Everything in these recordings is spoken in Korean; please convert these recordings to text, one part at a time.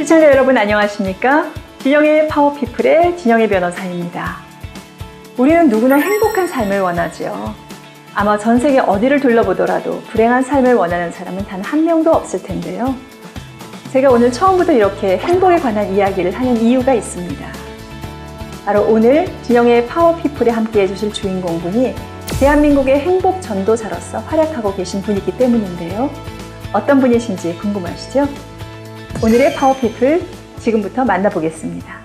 시청자 여러분 안녕하십니까? 진영의 파워피플의 진영의 변호사입니다. 우리는 누구나 행복한 삶을 원하지요. 아마 전 세계 어디를 둘러보더라도 불행한 삶을 원하는 사람은 단 한 명도 없을 텐데요. 제가 오늘 처음부터 이렇게 행복에 관한 이야기를 하는 이유가 있습니다. 바로 오늘 진영의 파워피플에 함께 해주실 주인공분이 대한민국의 행복 전도사로서 활약하고 계신 분이기 때문인데요. 어떤 분이신지 궁금하시죠? 오늘의 파워피플 지금부터 만나보겠습니다.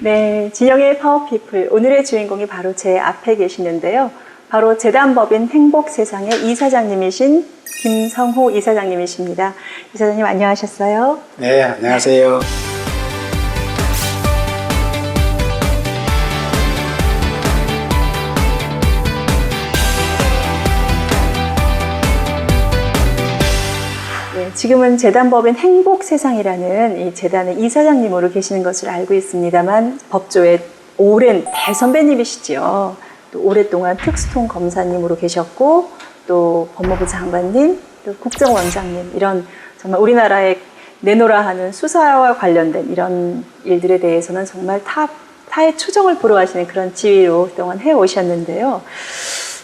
네, 진영의 파워피플 오늘의 주인공이 바로 제 앞에 계시는데요. 바로 재단법인 행복세상의 이사장님이신 김성호 이사장님이십니다. 이사장님 안녕하셨어요? 네, 안녕하세요. 네, 지금은 재단법인 행복세상이라는 이 재단의 이사장님으로 계시는 것을 알고 있습니다만 법조의 오랜 대선배님이시죠. 또 오랫동안 특수통 검사님으로 계셨고 또 법무부 장관님, 또 국정원장님 이런 정말 우리나라에 내노라 하는 수사와 관련된 이런 일들에 대해서는 정말 타의 추종을 불허하시는 그런 지위로 그동안 해오셨는데요.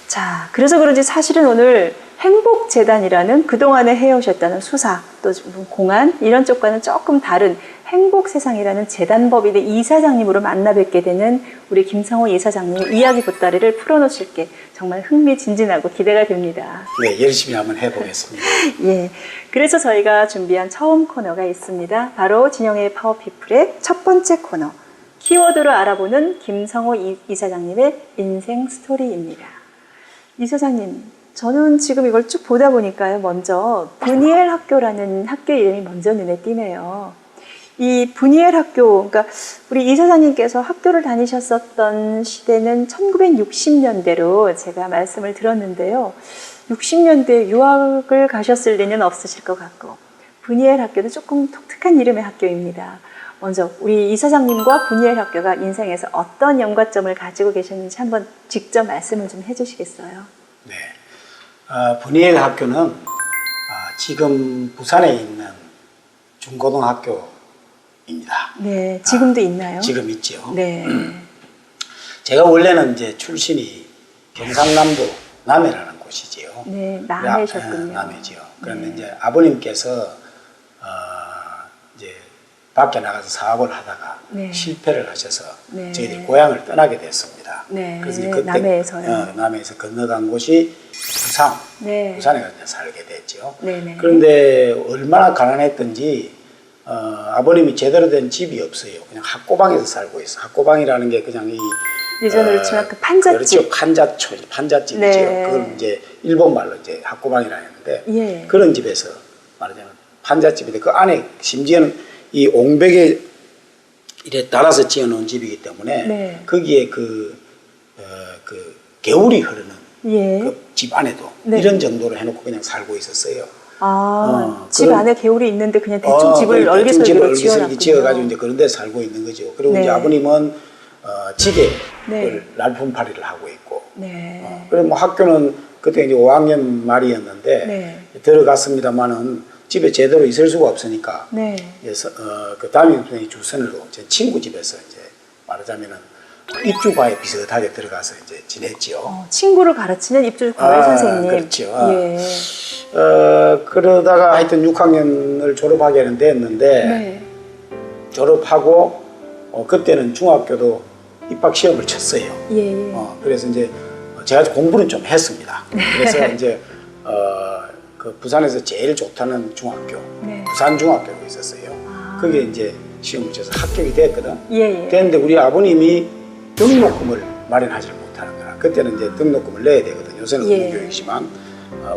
자, 그래서 그런지 사실은 오늘 행복재단이라는 그동안에 해오셨다는 수사, 또 공안 이런 쪽과는 조금 다른 행복세상이라는 재단법인의 이사장님으로 만나 뵙게 되는 우리 김성호 이사장님 이야기 보따리를 풀어놓으실 게 정말 흥미진진하고 기대가 됩니다. 네, 열심히 한번 해보겠습니다. 예, 그래서 저희가 준비한 처음 코너가 있습니다. 바로 진영의 파워피플의 첫 번째 코너, 키워드로 알아보는 김성호 이사장님의 인생 스토리입니다. 이사장님, 저는 지금 이걸 쭉 보다 보니까요, 먼저 브니엘 학교라는 학교 이름이 먼저 눈에 띄네요. 이 브니엘 학교, 그러니까 우리 이사장님께서 학교를 다니셨었던 시대는 1960년대로 제가 말씀을 들었는데요. 60년대 유학을 가셨을 리는 없으실 것 같고, 브니엘 학교도 조금 독특한 이름의 학교입니다. 먼저 우리 이사장님과 브니엘 학교가 인생에서 어떤 연관점을 가지고 계셨는지 한번 직접 말씀을 좀 해주시겠어요? 네, 브니엘 학교는 지금 부산에 있는 중고등학교입니다. 네, 지금도 있나요? 지금 있죠. 네. 제가 원래는 이제 출신이 경상남도 남해라는 곳이지요. 네, 남해셨군요. 남해지요. 그런데 네. 이제 아버님께서 이제 밖에 나가서 사업을 하다가 네. 실패를 하셔서 네. 저희들이 고향을 떠나게 됐습니다. 네, 그래서 이제 그때 남해에서요. 남해에서 건너간 곳이 부산, 네. 부산에 가서 살게 됐죠. 네네. 그런데 얼마나 가난했던지 아버님이 제대로 된 집이 없어요. 그냥 학고방에서 살고 있어. 학고방이라는 게 그냥 이 예전으로 치면 그 판잣집. 그렇죠. 판잣집이죠. 네. 그걸 이제 일본 말로 이제 학고방이라 하는데 예. 그런 집에서 말하자면 판잣집인데 그 안에 심지어는 이 옹벽에 이래 달아서 지어놓은 집이기 때문에 네. 거기에 그 개울이 흐르는 예. 그 집 안에도 네. 이런 정도로 해놓고 그냥 살고 있었어요. 집 그런- 안에 개울이 있는데 그냥 대충 집을 대충 얼기설기로 집을 얼기설기 지어놨군요. 지어가지고 이제 그런 데 살고 있는 거죠. 그리고 네. 이제 아버님은 지게를 네. 날품팔이를 하고 있고. 네. 그리고 뭐 학교는 그때 이제 5학년 말이었는데 네. 들어갔습니다만은 집에 제대로 있을 수가 없으니까. 네. 그래서 그 담임 선생님 주선으로 제 친구 집에서 이제 말하자면은 입주과에 비슷하게 들어가서 이제 지냈지요. 친구를 가르치는 입주과외 선생님. 그렇죠. 예. 그러다가 하여튼 6학년을 졸업하게는 됐는데 네. 졸업하고 그때는 중학교도 입학 시험을 쳤어요. 예. 그래서 이제 제가 공부는 좀 했습니다. 그래서 이제 그 부산에서 제일 좋다는 중학교, 네. 부산 중학교가 있었어요. 거기에 이제 시험을 쳐서 합격이 됐거든. 예. 됐는데 우리 아버님이 등록금을 마련하지 못하는 거라. 그때는 이제 등록금을 내야 되거든. 요새는 예. 의무교육이지만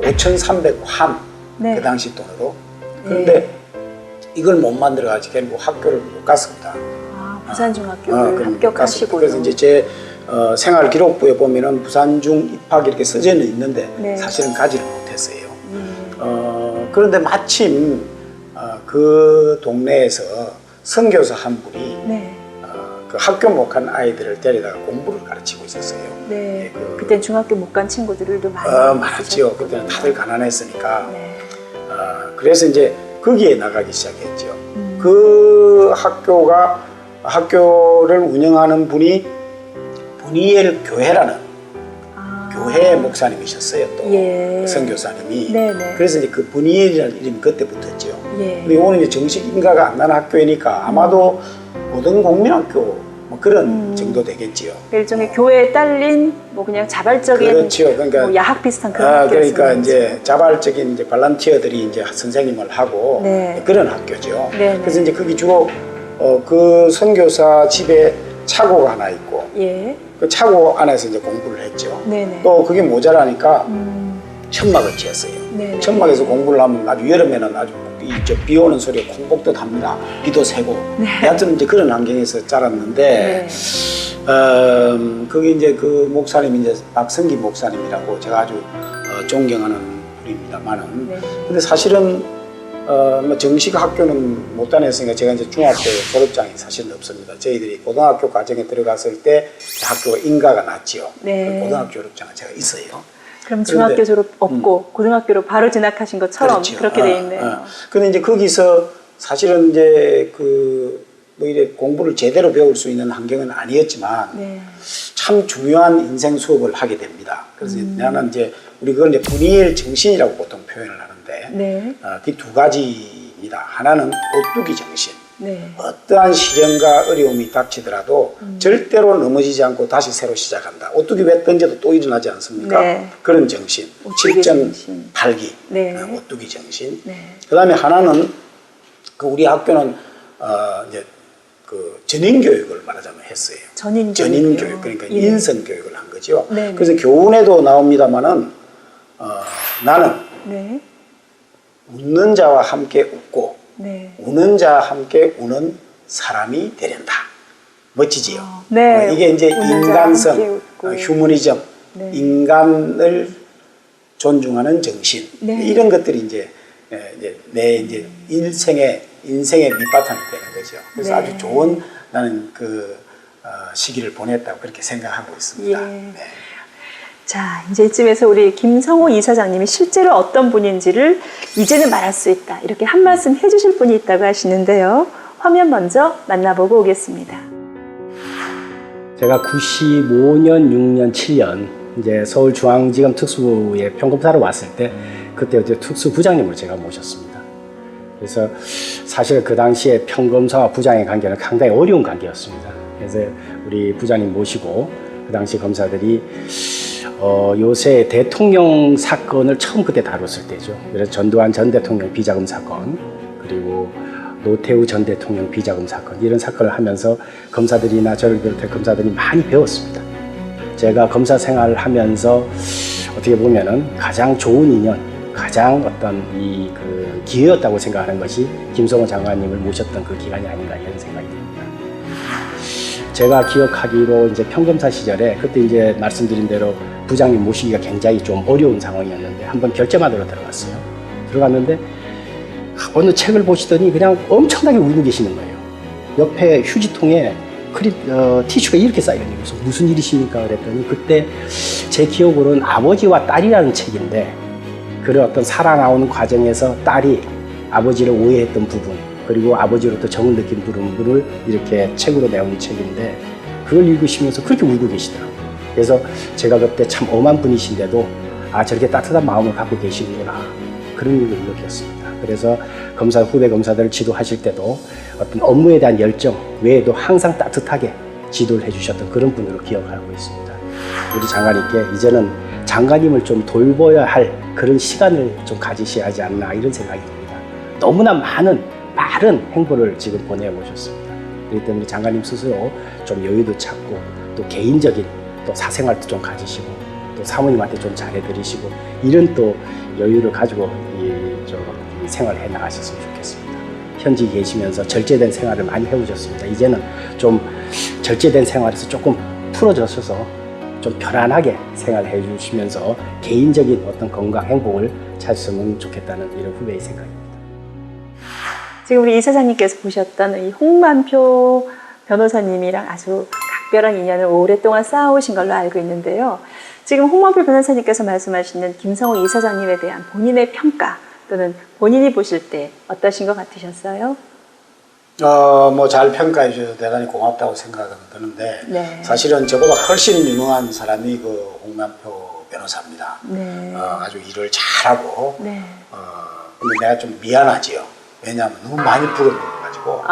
5,300환 네. 그 당시 돈으로. 그런데 이걸 못 만들어가지고 결국 학교를 못 갔습니다. 부산중학교를 합격하시고. 그래서 이제 제 생활 기록부에 보면은 부산중 입학 이렇게 써져 있는데 네. 사실은 가지를 못했어요. 그런데 마침 그 동네에서 선교사 한 분이 네. 그 학교 못 간 아이들을 데려다가 공부를 가르치고 있었어요. 네. 예, 그때 중학교 못 간 친구들도 많이 많았죠. 있으셨거든요. 그때는 다들 가난했으니까. 네. 그래서 이제 거기에 나가기 시작했죠. 그 학교를 운영하는 분이 분이엘 교회라는 교회 목사님이셨어요. 또 예. 선교사님이. 네네. 그래서 이제 그 분이엘이라는 이름이 그때 붙었죠. 예. 근데 이거는 이제 정식 인가가 안 나는 학교이니까 아마도 고등 공민학교 뭐 그런 정도 되겠지요. 일종의 교회에 딸린 뭐 그냥 자발적인 그렇죠. 그러니까 뭐 야학 비슷한 그런 학교였어요. 그러니까 이제 자발적인 이제 발란티어들이 이제 선생님을 하고 네. 그런 학교죠. 네네. 그래서 이제 거기 주로 그 선교사 집에 차고가 하나 있고 예. 그 차고 안에서 이제 공부를 했죠. 네네. 또 그게 모자라니까 천막을 지었어요. 네네. 천막에서 공부를 하면 아주 여름에는 아주 비 오는 소리에 콩복도 합니다. 비도 새고. 네. 하여튼 이제 그런 환경에서 자랐는데, 그게 이제 그 목사님이 이제 박성기 목사님이라고 제가 아주 존경하는 분입니다만은. 네. 근데 사실은 뭐 정식 학교는 못 다녔으니까 제가 이제 중학교 졸업장이 사실은 없습니다. 저희들이 고등학교 과정에 들어갔을 때 학교가 인가가 났지요. 네. 고등학교 졸업장은 제가 있어요. 그럼 중학교 그런데, 졸업 없고 고등학교로 바로 진학하신 것처럼 그렇죠. 그렇게 돼 있네요. 근데 이제 거기서 사실은 이제 뭐 이래 공부를 제대로 배울 수 있는 환경은 아니었지만 네. 참 중요한 인생 수업을 하게 됩니다. 그래서 나는 이제 우리 그걸 이제 분이엘 정신이라고 보통 표현을 하는데 네. 그 두 가지입니다. 하나는 오뚜기 정신. 네. 어떠한 시련과 어려움이 닥치더라도 절대로 넘어지지 않고 다시 새로 시작한다. 오뚜기 왜 던져도 또 일어나지 않습니까? 네. 그런 정신. 오뚜기 정신. 7.8기. 네. 오뚜기 정신. 네. 그다음에 하나는 그 우리 학교는 이제 그 전인 교육을 말하자면 했어요. 전인 교육. 그러니까 예. 인성 교육을 한 거죠. 네. 그래서 교훈에도 나옵니다만은 나는 네. 웃는 자와 함께 웃고 네. 우는 자와 함께 우는 사람이 되련다. 멋지지요. 네. 이게 이제 우는 자와 함께 인간성, 웃고. 휴머니즘, 네. 인간을 존중하는 정신 네. 이런 것들이 이제 내 이제 인생의 밑바탕이 되는 거죠. 그래서 네. 아주 좋은 나는 그 시기를 보냈다고 그렇게 생각하고 있습니다. 예. 네. 자, 이제 이쯤에서 우리 김성호 이사장님이 실제로 어떤 분인지를 이제는 말할 수 있다. 이렇게 한 말씀 해주실 분이 있다고 하시는데요. 화면 먼저 만나보고 오겠습니다. 제가 95년, 6년, 7년 이제 서울중앙지검 특수부에 평검사로 왔을 때 그때 이제 특수부장님을 제가 모셨습니다. 그래서 사실 그 당시에 평검사와 부장의 관계는 상당히 어려운 관계였습니다. 그래서 우리 부장님 모시고 그 당시 검사들이 요새 대통령 사건을 처음 그때 다뤘을 때죠. 그래서 전두환 전 대통령 비자금 사건, 그리고 노태우 전 대통령 비자금 사건, 이런 사건을 하면서 검사들이나 저를 비롯해 검사들이 많이 배웠습니다. 제가 검사 생활을 하면서 어떻게 보면은 가장 좋은 인연, 가장 어떤 그 기회였다고 생각하는 것이 김성호 장관님을 모셨던 그 기간이 아닌가 이런 생각이 듭니다. 제가 기억하기로 이제 평검사 시절에 그때 이제 말씀드린 대로 부장님 모시기가 굉장히 좀 어려운 상황이었는데 한번 결제받으러 들어갔어요. 들어갔는데 어느 책을 보시더니 그냥 엄청나게 울고 계시는 거예요. 옆에 휴지통에 티슈가 이렇게 쌓여있는 거예요. 그래서 무슨 일이십니까? 그랬더니 그때 제 기억으로는 아버지와 딸이라는 책인데 그런 어떤 살아나오는 과정에서 딸이 아버지를 오해했던 부분, 그리고 아버지로부터 정을 느낀 부분을 이렇게 책으로 내온 책인데 그걸 읽으시면서 그렇게 울고 계시더라고요. 그래서 제가 그때 참 엄한 분이신데도 저렇게 따뜻한 마음을 갖고 계시는구나, 그런 일을 느꼈습니다. 그래서 후배 검사들을 지도하실 때도 어떤 업무에 대한 열정 외에도 항상 따뜻하게 지도를 해주셨던 그런 분으로 기억하고 있습니다. 우리 장관님께 이제는 장관님을 좀 돌봐야 할 그런 시간을 좀 가지셔야 하지 않나 이런 생각이 듭니다. 너무나 많은 행보를 지금 보내보셨습니다. 그렇기 때문에 장관님 스스로 좀 여유도 찾고 또 개인적인 또 사생활도 좀 가지시고 또 사모님한테 좀 잘해드리시고 이런 또 여유를 가지고 이 생활을 해 나가셨으면 좋겠습니다. 현지 계시면서 절제된 생활을 많이 해오셨습니다. 이제는 좀 절제된 생활에서 조금 풀어져서 좀 편안하게 생활해 주시면서 개인적인 어떤 건강 행복을 찾으면 좋겠다는 이런 후배의 생각입니다. 지금 우리 이사장님께서 보셨던 이 홍만표 변호사님이랑 아주 각별한 인연을 오랫동안 쌓아오신 걸로 알고 있는데요. 지금 홍만표 변호사님께서 말씀하시는 김성호 이사장님에 대한 본인의 평가 또는 본인이 보실 때 어떠신 것 같으셨어요? 뭐 잘 평가해 주셔서 대단히 고맙다고 생각은 드는데 네. 사실은 저보다 훨씬 유명한 사람이 그 홍만표 변호사입니다. 네. 아주 일을 잘하고 네. 근데 내가 좀 미안하지요. 왜냐하면 너무 많이 부려먹어가지고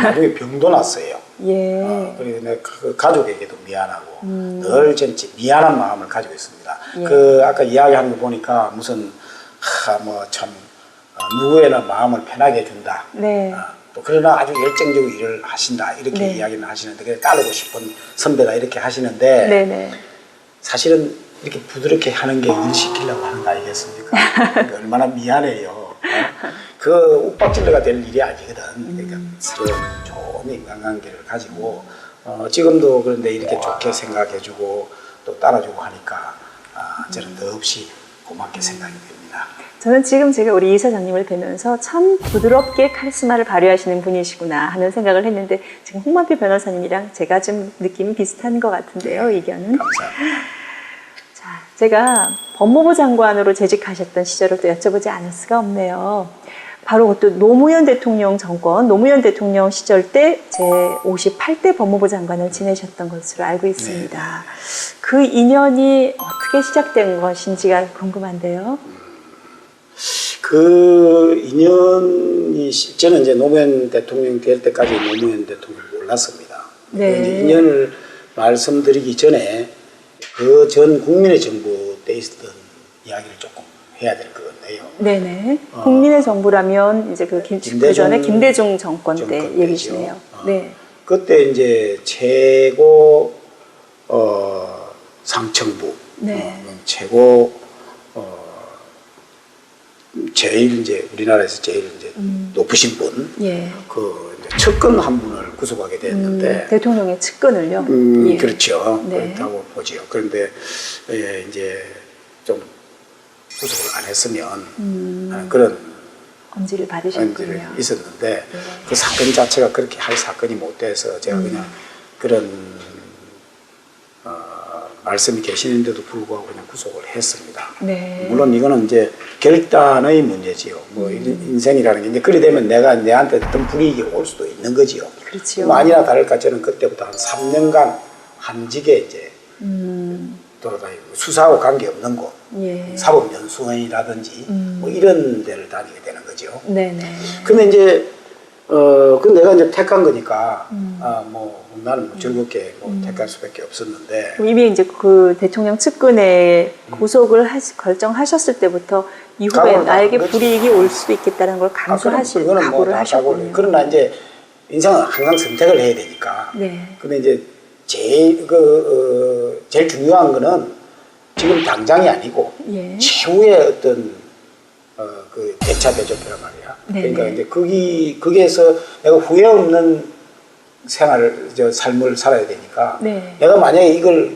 나중에 병도 났어요. 예. 그리고 내가 그 가족에게도 미안하고 늘 진짜 미안한 마음을 가지고 있습니다. 예. 그 아까 이야기하는 거 보니까 무슨 뭐 참 누구에나 마음을 편하게 해준다. 네. 또 그러나 아주 열정적으로 일을 하신다 이렇게 네. 이야기는 하시는데 그래 따르고 싶은 선배가 이렇게 하시는데 네네. 사실은 이렇게 부드럽게 하는 게 일 시키려고 하는 거 아니겠습니까? 그러니까 얼마나 미안해요. 그 욱박질러가 될 일이 아니거든. 그러니까 서로 좋은 인간관계를 가지고 지금도 그런데 이렇게 좋게 생각해주고 또 따라주고 하니까 저는 더없이 고맙게 생각이 됩니다. 저는 지금 제가 우리 이사장님을 뵈면서 참 부드럽게 카리스마를 발휘하시는 분이시구나 하는 생각을 했는데 지금 홍만표 변호사님이랑 제가 좀 느낌이 비슷한 것 같은데요, 의견은. 감사합니다. 자, 제가 법무부 장관으로 재직하셨던 시절을 또 여쭤보지 않을 수가 없네요. 바로 그것도 노무현 대통령 정권, 노무현 대통령 시절 때 제 58대 법무부 장관을 지내셨던 것으로 알고 있습니다. 그 인연이 어떻게 시작된 것인지가 궁금한데요. 그 인연이 저는 이제 노무현 대통령 될 때까지 노무현 대통령을 몰랐습니다. 네. 이제 인연을 말씀드리기 전에 그 전 국민의 정부 때 있었던 이야기를 조금 해야 될 것 같네요. 네네. 국민의 정부라면 이제 그 전에 김대중 정권 때 정권 얘기시네요. 때죠. 네. 그때 이제 최고 상층부, 네. 최고 제일 이제 우리나라에서 제일 이제 높으신 분, 예. 그 이제 측근 한 분을 구속하게 됐는데, 대통령의 측근을요. 예. 그렇죠. 네. 그렇다고 보지요. 그런데 이제 좀 구속을 안 했으면 그런 엄지를 받으셨군요. 일이 있었는데 그 사건 자체가 그렇게 할 사건이 못 돼서 제가 그냥 그런 말씀이 계시는데도 불구하고 그냥 구속을 했습니다. 네. 물론 이거는 이제 결단의 문제지요. 뭐 인생이라는 게 이제 그리 되면 내한테 어떤 불이익이 올 수도 있는 거지요. 그렇죠. 뭐 아니나 다를까 저는 그때부터 한 3년간 한직에 이제 돌아다니고 수사하고 관계없는 곳, 예. 사법연수원이라든지 뭐 이런 데를 다니게 되는 거죠. 네네. 근데 이제 그 내가 이제 택한 거니까 뭐 나는 뭐 즐겁게 뭐 택할 수밖에 없었는데 이미 이제 그 대통령 측근에 구속을 결정하셨을 때부터 이후에 각오를 나에게 다 한 거지. 불이익이 올 수도 있겠다는 걸 감수하실 그거는 뭐 각오를 다 하셨군요. 그러나 이제 인생은 항상 선택을 해야 되니까. 네. 근데 이제 제일 중요한 거는 지금 당장이 아니고 예. 최후의 어떤 그 대차 대조표란 말이야. 네네. 그러니까 이제 거기에서 내가 후회 없는 삶을 살아야 되니까. 네. 내가 만약에 이걸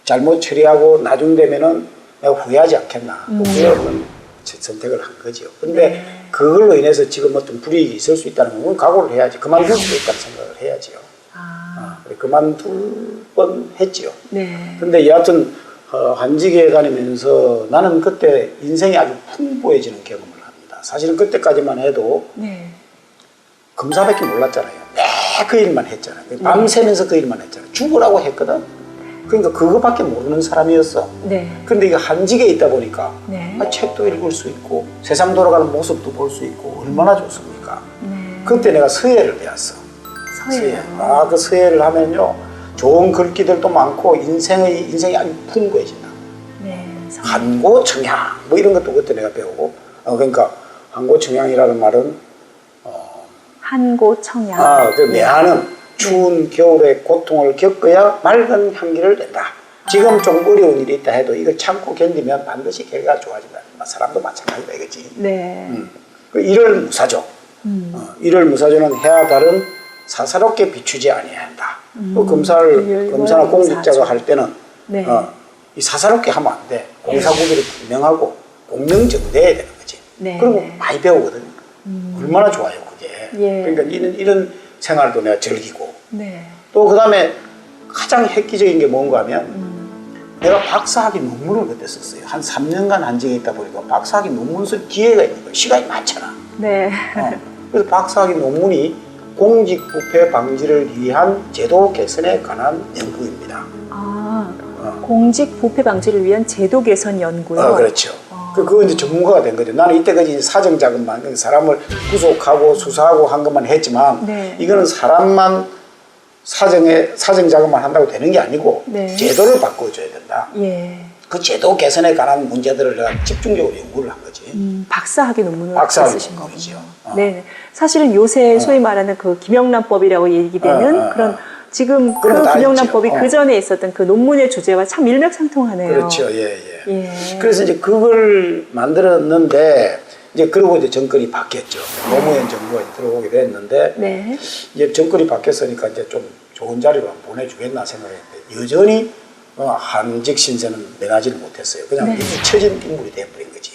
잘못 처리하고 나중 되면은 내가 후회하지 않겠나. 후회 없는 선택을 한 거죠. 근데 네. 그걸로 인해서 지금 어떤 불이익이 있을 수 있다는 건 각오를 해야지. 그만둘 수도 있다는 생각을 해야지요. 그만둘 뻔 했지요. 네. 근데 여하튼 한직에 다니면서 나는 그때 인생이 아주 풍부해지는 경험을 합니다. 사실은 그때까지만 해도 네. 검사밖에 몰랐잖아요. 매 그 일만 했잖아요. 밤새면서 그 일만 했잖아요. 죽으라고 했거든. 그러니까 그거밖에 모르는 사람이었어. 네. 그런데 이게 한직에 있다 보니까 네. 책도 읽을 수 있고 세상 돌아가는 모습도 볼 수 있고 얼마나 좋습니까? 네. 그때 내가 서예를 배웠어. 서예. 그 서예를 하면요 좋은 글귀들도 많고 인생이 아주 풍부해진다. 네. 한고청향 뭐 이런 것도 그때 내가 배우고 그러니까 한고청향이라는 말은 한고청양. 그 매하는 추운 겨울의 고통을 겪어야 맑은 향기를 낸다. 지금 좀 어려운 일이 있다 해도 이걸 참고 견디면 반드시 결과가 좋아진다. 사람도 마찬가지다 이거지. 네. 그 일을 무사죠. 일을 무사조는 해야 다른 사사롭게 비추지 아니해야 한다. 그 검사나 공직자가 할 때는 네. 이 사사롭게 하면 안 돼. 공사구별이 분명하고 공명정대해야 되는 거지. 네. 그리고 많이 배우거든요. 얼마나 좋아요, 그게. 예. 그러니까 이런 생활도 내가 즐기고. 네. 또 그 다음에 가장 획기적인 게 뭔가 하면 내가 박사학위 논문을 그때 썼어요. 한 3년간 한직에 있다 보니까 박사학위 논문 쓸 기회가 있는 거예요. 시간이 많잖아. 네. 그래서 박사학위 논문이 공직부패 방지를 위한 제도 개선에 관한 연구입니다. 아, 공직 부패 방지를 위한 제도 개선 연구요. 그렇죠. 그거 이제 전문가가 된 거죠. 나는 이때까지 사정 자금만 사람을 구속하고 수사하고 한 것만 했지만 네. 이거는 사람만 사정 자금만 한다고 되는 게 아니고 네. 제도를 바꿔줘야 된다. 예. 그 제도 개선에 관한 문제들을 내가 집중적으로 연구를 한 거지. 박사학위 논문을 박사학위 쓰신 논문이죠. 거군요. 네. 사실은 요새 소위 말하는 그 김영란법이라고 얘기되는 그런 지금 그 그런 거 다 김영란법이 있죠. 그 전에 있었던 그 논문의 주제와 참 일맥상통하네요. 그렇죠. 예. 예. 그래서 이제 그걸 만들었는데 이제 그러고 이제 정권이 바뀌었죠. 노무현 정부가 들어오게 됐는데 네. 이제 정권이 바뀌었으니까 이제 좀 좋은 자리로 보내주겠나 생각했는데 여전히 한직 신세는 면하지를 못했어요. 그냥 네. 잊혀진 인물이 돼버린 거지.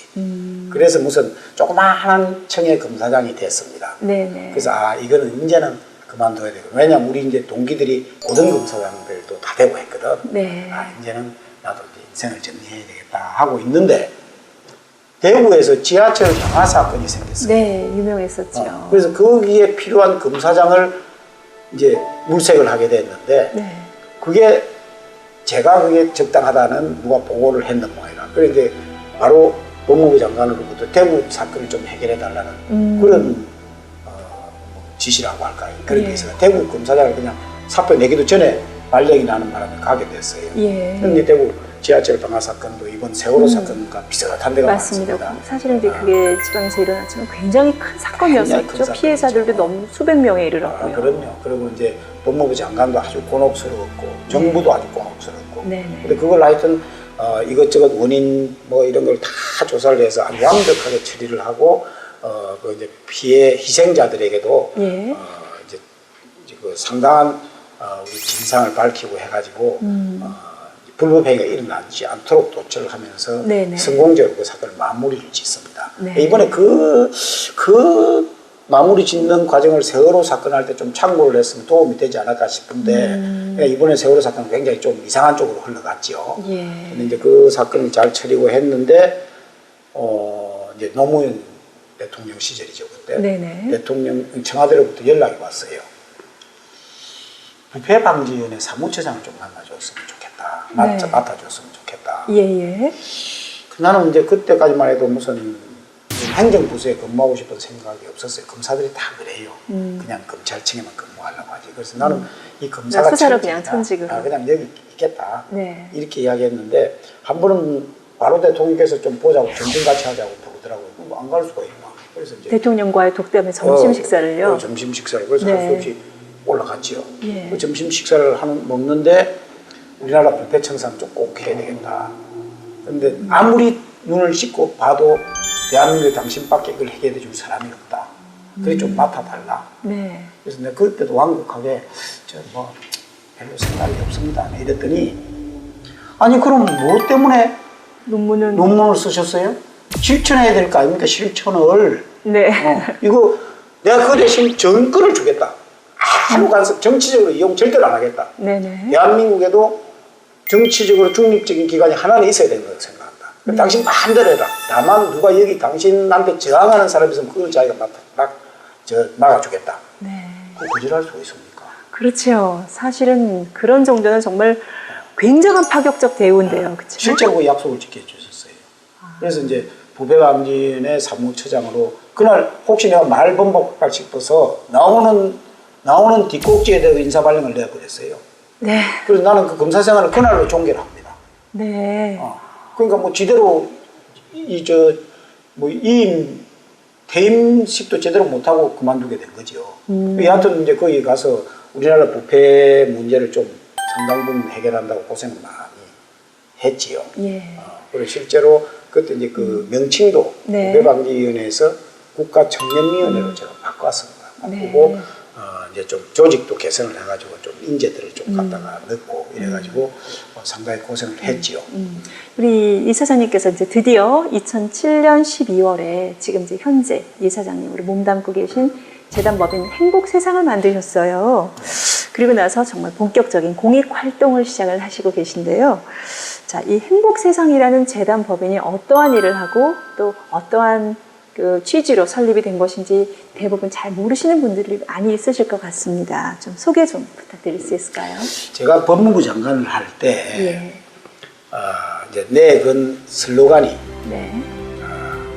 그래서 무슨 조그마한 청해 검사장이 됐습니다. 네네. 그래서 이거는 이제는 그만둬야 되고 왜냐면 우리 이제 동기들이 고등검사장들도 다 되고 했거든. 네. 이제는 나도 이제 인생을 정리해야 되겠다 하고 있는데 대구에서 지하철 방화 사건이 생겼어요. 네, 유명했었죠. 그래서 거기에 필요한 검사장을 이제 물색을 하게 됐는데 네. 그게 제가 그게 적당하다는 누가 보고를 했는 모양이라. 그래 이제 바로 법무부 장관으로부터 대구 사건을 좀 해결해 달라는 그런 지시라고 할까요? 그런 게 예. 있어요. 대구 검사장을 그냥 사표 내기도 전에 발령이 나는 바람에 가게 됐어요. 예. 그런데 대구 지하철 방화 사건도 이번 세월호 사건과 비슷한 데가 맞습니다. 많습니다. 사실은 이제 그게 지방에서 일어났지만 굉장히 큰 사건이었었죠. 굉장히 큰 피해자들도 사건이죠. 너무 수백 명에 이르렀고요. 그럼요. 그리고 이제 법무부 장관도 아주 곤혹스러웠고 정부도 아주 곤혹스러웠고. 네네. 근데 그걸 하여튼 이것저것 원인 뭐 이런 걸 다 조사를 해서 아주 완벽하게 처리를 하고 그 이제 피해 희생자들에게도 예. 이제 그 상당한 우리 진상을 밝히고 해가지고 불법 행위가 일어나지 않도록 조처를 하면서 네네. 성공적으로 그 사건을 마무리를 짓습니다. 네. 이번에 그 마무리 짓는 과정을 세월호 사건 할 때 좀 참고를 했으면 도움이 되지 않을까 싶은데 이번에 세월호 사건은 굉장히 좀 이상한 쪽으로 흘러갔죠. 예. 근데 이제 그 사건을 잘 처리고 했는데 이제 노무현 대통령 시절이죠 그때. 네네. 대통령 청와대로부터 연락이 왔어요. 부패방지위원회 사무처장을 좀 만나줬으면 좋겠다. 네. 맡아줬으면 좋겠다. 예예. 나는 이제 그때까지만 해도 무슨 행정부서에 근무하고 싶은 생각이 없었어요. 검사들이 다 그래요. 그냥 검찰청에만 근무하려고 하지. 그래서 나는 이 검사가 수사를 그냥 천직이다. 천직으로. 그냥 여기 있겠다. 네. 이렇게 이야기했는데 한 번은 바로 대통령께서 좀 보자고 점심 같이 하자고 부르더라고요. 안 갈 수가 있나. 그래서 이제 대통령과의 독담의 점심 식사를요. 점심 식사를 그래서 네. 할 수 없이 올라갔지요. 예. 그 점심 식사를 먹는데 우리나라 부패청산 좀 꼭 해야 되겠다. 그런데 아무리 눈을 씻고 봐도 대한민국에 당신밖에 그걸 해결해 줄 사람이 없다. 그래 좀 맡아달라. 네. 그래서 내가 그때도 완곡하게 저 뭐 별로 생각이 없습니다. 이랬더니 아니 그럼 뭐 때문에 논문을 쓰셨어요? 실천해야 될 거 아닙니까? 실천을. 네. 이거 내가 그 대신 정권을 주겠다. 아무 간섭 정치적으로 이용 절대로 안 하겠다. 네네. 대한민국에도 정치적으로 중립적인 기관이 하나는 있어야 된다고 생각한다. 당신 마음대로 해라. 다만 누가 여기 당신한테 저항하는 사람이 있으면 그걸 자기가 막아주겠다. 네. 그거 거절할 수 있습니까? 그렇죠. 사실은 그런 정도는 정말 굉장한 파격적 대우인데요. 그렇죠? 실제로 그 약속을 지켜주셨어요. 그래서 이제 부패방지위원회 사무처장으로 그날 혹시 내가 말 번복할까 싶어서 나오는 뒷꼭지에 대해 인사발령을 내버렸어요. 네. 그래서 나는 그 검사 생활을 그날로 종결을 합니다. 네. 그러니까 뭐 제대로 퇴임식도 제대로 못하고 그만두게 된 거죠. 여하튼 이제 거기 가서 우리나라 부패 문제를 좀 상당 부분 해결한다고 고생을 많이 했지요. 예. 그리고 실제로 그때 이제 그 명칭도 네. 부패방지위원회에서 국가청년위원회로 제가 바꿨습니다. 네. 바꾸고 이제 좀 조직도 개선을 해가지고 좀 인재들을 좀 갖다가 넣고 이래가지고 상당히 고생을 했지요. 우리 이사장님께서 이제 드디어 2007년 12월에 지금 이제 현재 이사장님으로 몸담고 계신 재단법인 행복세상을 만드셨어요. 그리고 나서 정말 본격적인 공익 활동을 시작을 하시고 계신데요. 자, 이 행복세상이라는 재단법인이 어떠한 일을 하고 또 어떠한 그 취지로 설립이 된 것인지 대부분 잘 모르시는 분들이 많이 있으실 것 같습니다. 좀 소개 좀 부탁드릴 수 있을까요? 제가 법무부 장관을 할 때 예. 이제 내건 슬로건이 네.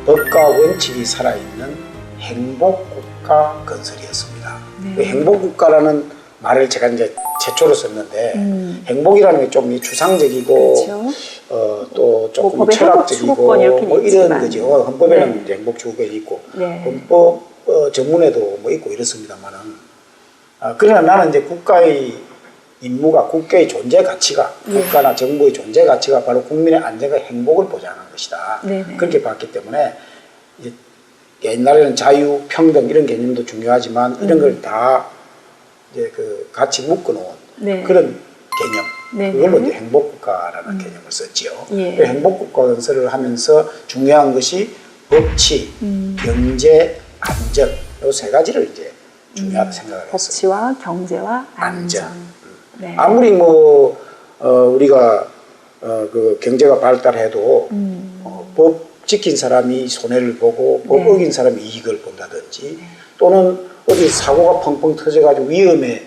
법과 원칙이 살아있는 행복국가 건설이었습니다. 네. 그 행복국가라는 말을 제가 이제 최초로 썼는데 행복이라는 게 좀 추상적이고 그렇죠. 또 조금 법에 철학적이고 행복추구권 이렇게 뭐 이런 있지만. 거죠. 헌법에는 네. 이제 행복추구권이 있고 네. 헌법 전문에도 뭐 있고 이렇습니다만은 그러나 나는 이제 국가의 임무가 국가의 존재 가치가 예. 국가나 정부의 존재 가치가 바로 국민의 안전과 행복을 보장하는 것이다. 네네. 그렇게 봤기 때문에 이제 옛날에는 자유, 평등 이런 개념도 중요하지만 이런 걸 다 이제 그 같이 묶어놓은 네. 그런 개념. 네네. 그걸로 이제 행복국가라는 개념을 썼지요. 예. 그 행복국가 건설을 하면서 중요한 것이 법치, 경제, 안전 이 세 가지를 이제 중요하다 생각을 했어요. 법치와 경제와 안전. 안전. 네. 아무리 뭐 우리가 그 경제가 발달해도 법 지킨 사람이 손해를 보고 법 네. 어긴 사람이 이익을 본다든지 또는 어디 사고가 펑펑 터져가지고 위험에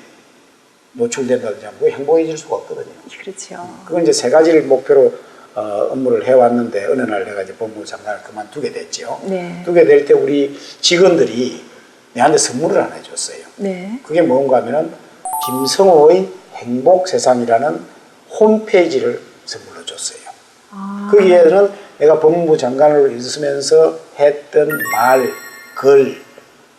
노출된다든지 하면 그게 행복해질 수가 없거든요. 그렇죠. 그건 이제 세 가지를 목표로 업무를 해왔는데 어느 날 내가 이제 법무부 장관을 그만두게 됐죠. 네. 두게 될 때 우리 직원들이 내한테 선물을 하나 해줬어요. 네. 그게 뭔가 하면은 김성호의 행복세상이라는 홈페이지를 선물로 줬어요. 아. 거기에는 내가 법무부 장관으로 있으면서 했던 말, 글,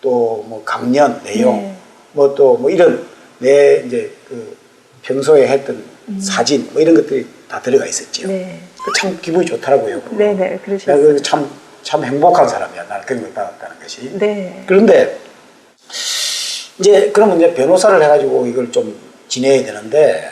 또 뭐 강연 내용, 네. 뭐 또 뭐 이런 내 이제 그 평소에 했던 사진 뭐 이런 것들이 다 들어가 있었죠. 네. 참 기분이 좋더라고요. 그거. 네네, 내가 그러셨어요. 참 행복한 사람이야. 나는 그런 걸 받았다는 것이. 네. 그런데 이제 그러면 이제 변호사를 해가지고 이걸 좀 지내야 되는데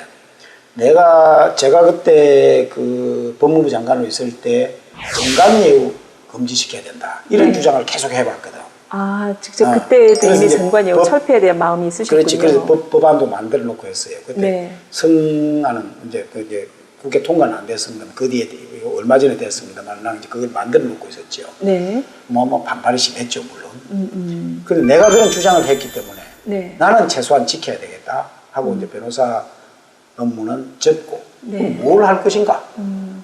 제가 그때 그 법무부 장관으로 있을 때 정관예우 금지시켜야 된다 이런 네. 주장을 계속 해봤거든. 아, 직접 그때도 그래서 이미 이제 정관예우 철폐에 대한 마음이 있으셨군요. 그렇지. 그래서 법안도 만들어 놓고 했어요. 그때 네. 성하는 이제 국회 통과는 안 됐습니다. 그 뒤에 얼마 전에 됐습니다만 나는 이제 그걸 만들어 놓고 있었죠. 네. 뭐 반발이 심했죠 물론. 그런데 내가 그런 주장을 했기 때문에 네. 나는 최소한 지켜야 되겠다 하고 이제 변호사 업무는 접고 네. 뭘 할 것인가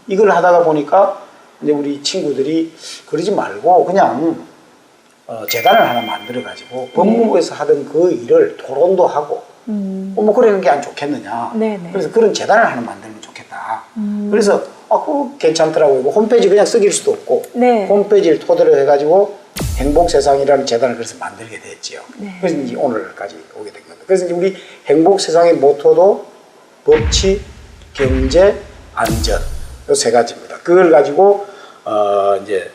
이걸 하다가 보니까 이제 우리 친구들이 그러지 말고 그냥 재단을 하나 만들어 가지고 법무부에서 하던 그 일을 토론도 하고 뭐 그러는 게 안 좋겠느냐. 네네. 그래서 그런 재단을 하나 만들면 좋겠다. 그래서 그거 괜찮더라고요. 뭐 홈페이지 그냥 쓰길 수도 없고 네. 홈페이지를 토대로 해가지고 행복세상이라는 재단을 그래서 만들게 됐지요. 네. 그래서 이제 오늘까지 오게 된 겁니다. 그래서 이제 우리 행복세상의 모토도 법치, 경제, 안전 이 세 가지입니다. 그걸 가지고 이제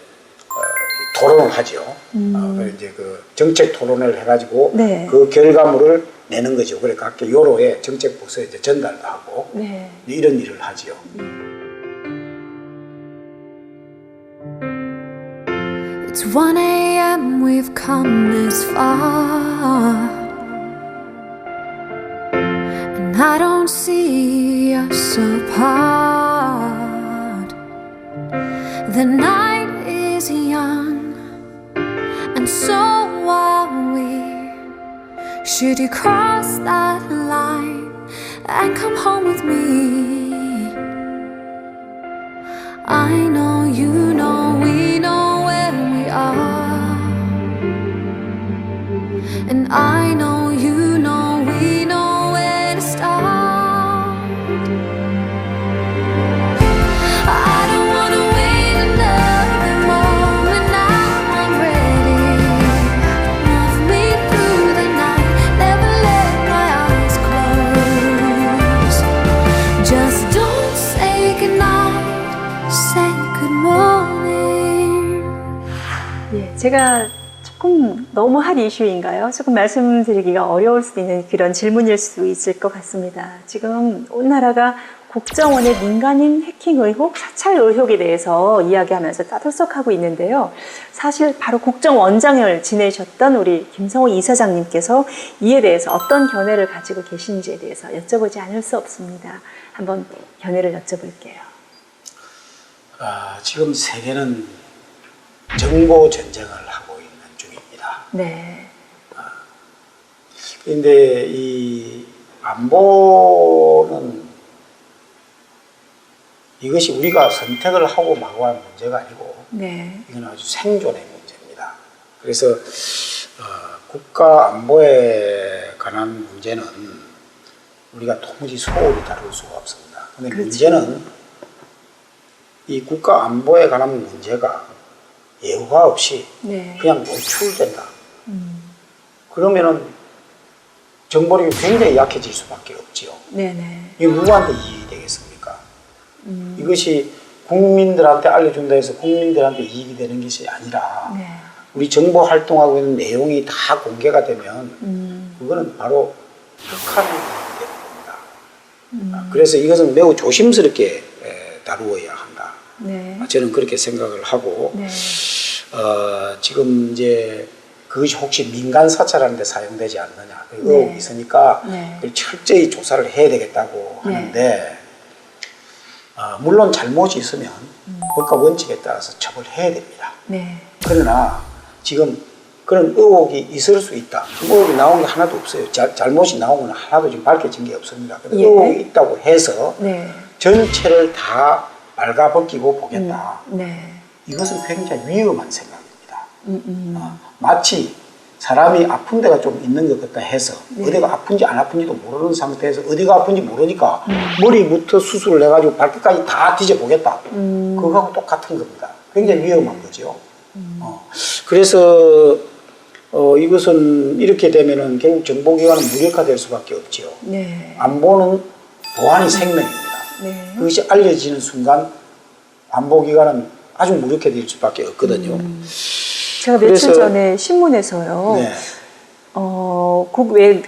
토론을 하죠. 그래서 이제 그 정책 토론을 해가지고 네. 그 결과물을 내는 거죠. 그래 각 요로에 정책 부서에 이제 전달도 하고 네. 이런 일을 하지요. It's 1 a.m. we've come this far, and I don't see us apart. The night is young, and so are we. Should you cross that line and come home with me? I know you know we know where we are, and I know you know we know where to start. I don't wanna wait another moment. Now I'm ready. Love me through the night, never let my eyes close. Just don't say goodnight, say good morning. 예, 제가 조금 너무 핫 이슈인가요? 조금 말씀드리기가 어려울 수 있는 그런 질문일 수 있을 것 같습니다. 지금 온 나라가 국정원의 민간인 해킹 의혹, 사찰 의혹에 대해서 이야기하면서 따들썩하고 있는데요. 사실 바로 국정원장을 지내셨던 우리 김성호 이사장님께서 이에 대해서 어떤 견해를 가지고 계신지에 대해서 여쭤보지 않을 수 없습니다. 한번 견해를 여쭤볼게요. 지금 세계는 정보 전쟁을 하고 있는 중입니다. 네. 그런데 이 안보는 이것이 우리가 선택을 하고 마고 할 문제가 아니고 네. 이건 아주 생존의 문제입니다. 그래서 국가 안보에 관한 문제는 우리가 도무지 소홀히 다룰 수가 없습니다. 그런데 그렇죠. 문제는 이 국가 안보에 관한 문제가 예우가 없이 네. 그냥 노출된다. 그러면은 정보력이 굉장히 약해질 수밖에 없지요. 네네. 이게 누구한테 이익이 되겠습니까? 이것이 국민들한테 알려준다 해서 국민들한테 이익이 되는 것이 아니라 네. 우리 정보 활동하고 있는 내용이 다 공개가 되면 그거는 바로 북한이 되는 겁니다. 그래서 이것은 매우 조심스럽게 다루어야 한다. 네. 저는 그렇게 생각을 하고 네. 지금 이제 그것이 혹시 민간 사찰하는 데 사용되지 않느냐 그 의혹이 네. 있으니까 네. 그걸 철저히 조사를 해야 되겠다고 네. 하는데 물론 잘못이 있으면 법과 원칙에 따라서 처벌해야 됩니다. 네. 그러나 지금 그런 의혹이 있을 수 있다. 지금 의혹이 나온 게 하나도 없어요. 잘못이 나온 건 하나도 지금 밝혀진 게 없습니다. 근데 예. 의혹이 있다고 해서 네. 전체를 다 발가벗기고 보겠다. 네. 이것은 굉장히 위험한 생각입니다. 마치 사람이 아픈 데가 좀 있는 것 같다 해서 네. 어디가 아픈지 안 아픈지도 모르는 상태에서 어디가 아픈지 모르니까 머리부터 수술을 해가지고 발끝까지 다 뒤져보겠다. 그거하고 똑같은 겁니다. 굉장히 위험한 거죠. 그래서 이것은 이렇게 되면은 결국 정보기관은 무력화될 수밖에 없죠. 네. 안보는 보안이 생명입니다. 네. 그것이 알려지는 순간 안보기관은 아주 무력화될 수밖에 없거든요. 제가 며칠 그래서- 전에 신문에서요. 네.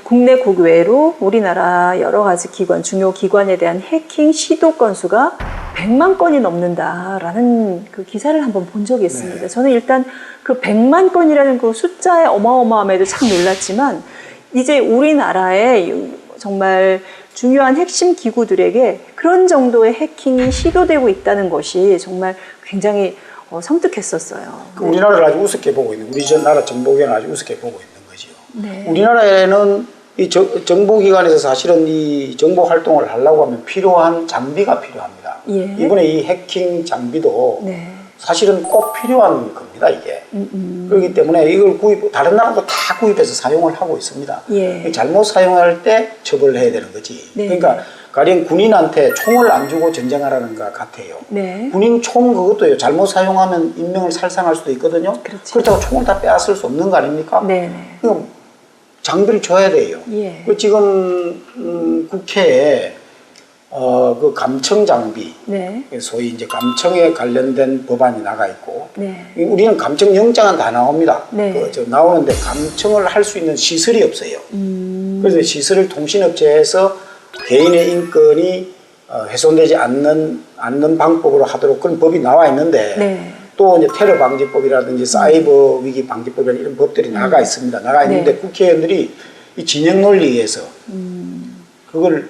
국내 국외로 우리나라 여러 가지 기관, 중요 기관에 대한 해킹 시도 건수가 100만 건이 넘는다라는 그 기사를 한번 본 적이 있습니다. 네. 저는 일단 그 100만 건이라는 그 숫자에 어마어마함에도 참 놀랐지만 이제 우리나라의 정말 중요한 핵심 기구들에게 그런 정도의 해킹이 시도되고 있다는 것이 정말 굉장히 섬뜩했었어요. 우리나라를 아주 우습게 보고 있는, 우리 나라 정보기관을 아주 우습게 보고 있는 거죠. 네. 우리나라에는 이 정보기관에서 사실은 이 정보 활동을 하려고 하면 필요한 장비가 필요합니다. 예. 이번에 이 해킹 장비도 네. 사실은 꼭 필요한 겁니다, 이게. 그렇기 때문에 이걸 다른 나라도 다 구입해서 사용을 하고 있습니다. 예. 잘못 사용할 때 처벌을 해야 되는 거지. 네. 그러니까 가령 군인한테 총을 안 주고 전쟁하라는 것 같아요. 네. 군인 총 그것도요. 잘못 사용하면 인명을 살상할 수도 있거든요. 그렇죠. 그렇다고 총을 다 빼앗을 수 없는 거 아닙니까? 네네. 그럼 장비를 줘야 돼요. 예. 지금 국회에 그 감청 장비, 네. 소위 이제 감청에 관련된 법안이 나가 있고, 네. 우리는 감청 영장은 다 나옵니다. 네. 나오는데 감청을 할 수 있는 시설이 없어요. 그래서 시설을 통신업체에서 개인의 인권이 훼손되지 않는 방법으로 하도록 그런 법이 나와 있는데, 네. 또 이제 테러 방지법이라든지 사이버 위기 방지법이라는 이런 법들이 나가 있습니다. 나가 있는데 네. 국회의원들이 이 진영 논리에 의해서 그걸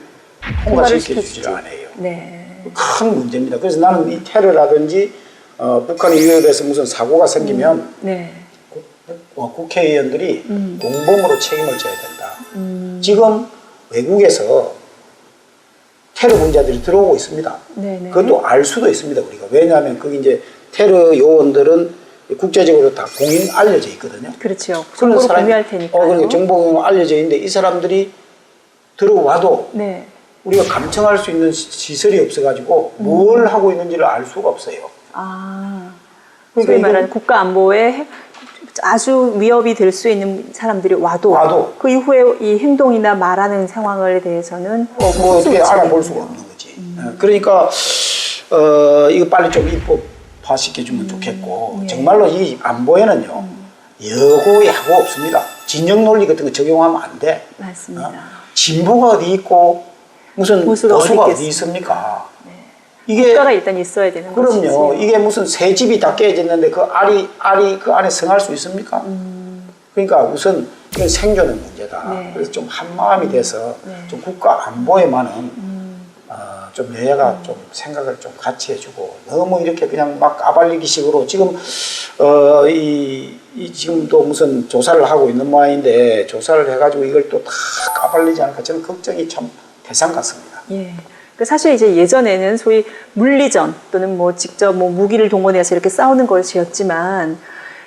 통과를 통과시켜 주지를 시켜주지. 않아요. 네. 큰 문제입니다. 그래서 나는 이 테러라든지 북한의 위협에서 무슨 사고가 생기면 네. 국회의원들이 공범으로 책임을 져야 된다. 지금 외국에서 테러 분자들이 들어오고 있습니다. 네네. 그것도 알 수도 있습니다, 우리가. 왜냐하면 거기 이제 테러 요원들은 국제적으로 다 공인 알려져 있거든요. 그렇죠. 그런 정보를 사람이- 공유할 테니까요. 그러니까 정보공유 알려져 있는데 이 사람들이 들어와도 네. 우리가 감청할 수 있는 시설이 없어가지고 뭘 하고 있는지를 알 수가 없어요. 아. 그러니까 소위 이건- 말하는 국가 안보에 아주 위협이 될 수 있는 사람들이 와도 그 이후에 이 행동이나 말하는 상황에 대해서는 뭐 어떻게 알아볼 수가 없는 거지. 그러니까 이거 빨리 좀 입법화시켜주면 좋겠고 정말로 이 안보에는요 여고 야구 없습니다. 진영 논리 같은 거 적용하면 안 돼. 맞습니다. 진보가 어디 있고 무슨 보수가 보수가 어디 어디 있습니까? 네. 이게 국가가 일단 있어야 되는 그럼요. 것이지요. 이게 무슨 새 집이 다 깨졌는데 그 알이 그 안에 성할 수 있습니까? 그러니까 우선 이건 생존의 문제다. 네. 그래서 좀 한마음이 돼서 네. 좀 국가 안보에만은 좀 여야가 좀 생각을 좀 같이 해주고 너무 이렇게 그냥 막 까발리기식으로 지금 지금도 무슨 조사를 하고 있는 모양인데 조사를 해가지고 이걸 또 다 까발리지 않을까 저는 걱정이 참 대상 같습니다. 예. 그 사실 이제 예전에는 소위 물리전 또는 뭐 직접 뭐 무기를 동원해서 이렇게 싸우는 것이었지만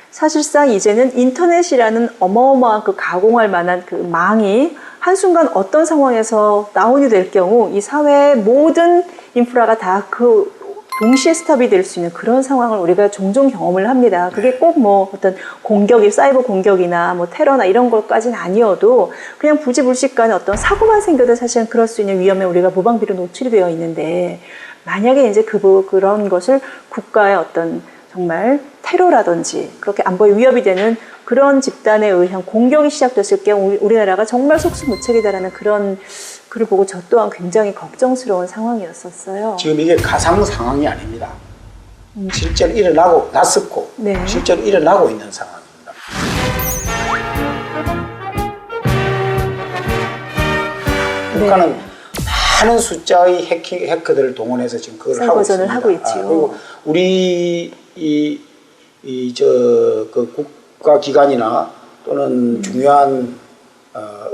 사실상 이제는 인터넷이라는 어마어마한 그 가공할 만한 그 망이 한순간 어떤 상황에서 다운이 될 경우 이 사회의 모든 인프라가 다 그 동시에 스탑이 될 수 있는 그런 상황을 우리가 종종 경험을 합니다. 그게 꼭 뭐 어떤 공격이 사이버 공격이나 뭐 테러나 이런 것까지는 아니어도 그냥 부지불식간에 어떤 사고만 생겨도 사실은 그럴 수 있는 위험에 우리가 무방비로 노출이 되어 있는데 만약에 이제 그런 것을 국가의 어떤 정말 테러라든지 그렇게 안보에 위협이 되는 그런 집단에 의한 공격이 시작됐을 경우 우리나라가 정말 속수무책이다라는 그런 글을 보고 저 또한 굉장히 걱정스러운 상황이었었어요. 지금 이게 가상 상황이 아닙니다. 실제로 일어나고 났었고 네. 실제로 일어나고 있는 상황입니다. 국가는 많은 숫자의 해커들을 동원해서 지금 그걸 하고 사이버전을 있습니다. 하고 있지요. 그리고 우리 그 국가 기관이나 또는 중요한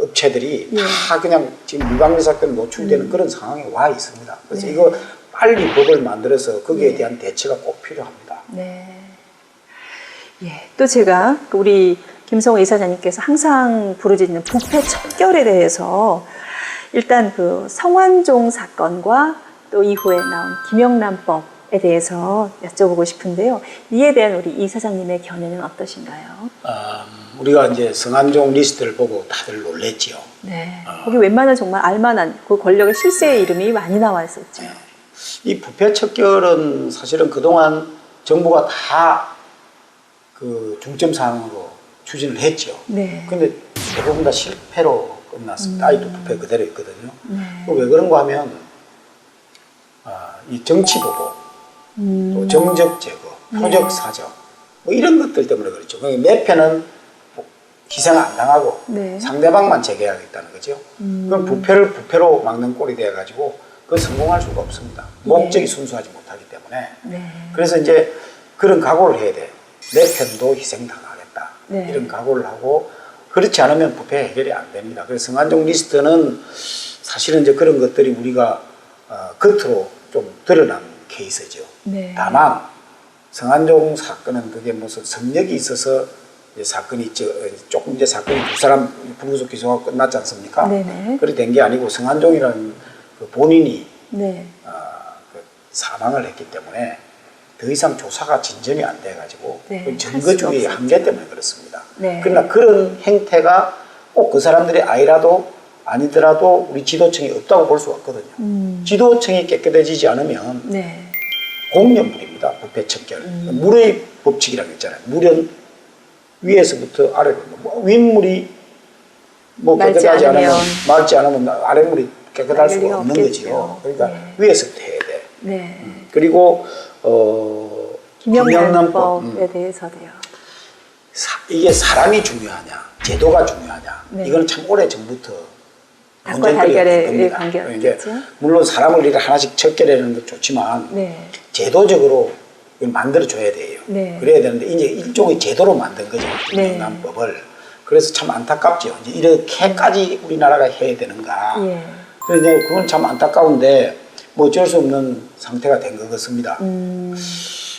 업체들이 다 그냥 지금 무방비 사건에 노출되는 그런 상황에 와 있습니다. 그래서 이거 빨리 법을 만들어서 거기에 대한 대처가 꼭 필요합니다. 네. 예. 또 제가 우리 김성호 이사장님께서 항상 부르짖는 부패 척결에 대해서 일단 그 성완종 사건과 또 이후에 나온 김영란법에 대해서 여쭤보고 싶은데요. 이에 대한 우리 이사장님의 견해는 어떠신가요? 우리가 이제 성완종 리스트를 보고 다들 놀랬지요. 네. 거기 웬만한 정말 알만한 그 권력의 실세의 이름이 많이 나와 있었죠. 네. 이 부패 척결은 사실은 그동안 정부가 다 그 중점 사항으로 추진을 했죠. 네. 근데 대부분 다 실패로 끝났습니다. 아직도 부패 그대로 있거든요. 네. 왜 그런가 하면 이 정치 보복, 또 정적 제거, 표적 사적 뭐 이런 것들 때문에 그렇죠. 그러니까 내 편은 희생 안 당하고 네. 상대방만 제거하겠다는 거죠. 그럼 부패를 부패로 막는 꼴이 돼가지고 그건 성공할 수가 없습니다. 목적이 순수하지 못하기 때문에. 네. 그래서 이제 그런 각오를 해야 돼. 내 편도 희생당하겠다. 네. 이런 각오를 하고 그렇지 않으면 부패 해결이 안 됩니다. 그래서 성완종 리스트는 사실은 이제 그런 것들이 우리가 겉으로 좀 드러난 케이스죠. 네. 다만 성완종 사건은 그게 무슨 성역이 있어서 이제 사건이 조금 이제 사건이 두 사람 불구속 기소가 끝났지 않습니까? 네네. 그렇게 된 게 아니고 성완종이라는 그 본인이 네. 그 사망을 했기 때문에 더 이상 조사가 진전이 안 돼가지고 네, 그 증거주의의 한계 때문에 그렇습니다. 네. 그러나 그런 행태가 꼭 그 사람들의 아이라도 아니더라도 우리 지도층이 없다고 볼 수 없거든요. 지도층이 깨끗해지지 않으면 네. 공연물입니다. 부패 척결. 물의 법칙이라고 했잖아요. 물은 위에서부터 아래로 윗물이 뭐 맑지 깨끗하지 않으면 않으면 맑지 않으면 아랫물이 깨끗할 맑을 수가 리가 없는 없겠죠. 거지요. 그러니까 네. 위에서부터 해야 돼. 네. 그리고 김영란법에 대해서도요. 이게 사람이 중요하냐, 제도가 중요하냐. 네. 이거는 참 오래 전부터 닭과 논쟁거리가 달걀의 된 겁니다. 관계였겠죠. 이제 물론 사람을 이렇게 하나씩 척결하는 것도 좋지만 네. 제도적으로 이걸 만들어줘야 돼요. 네. 그래야 되는데 이제 일종의 제도로 만든 거죠. 네. 김영란법을. 그래서 참 안타깝죠. 이제 이렇게까지 우리나라가 해야 되는가. 예. 그래서 이제 그건 참 안타까운데 뭐 어쩔 수 없는 상태가 된 것 같습니다.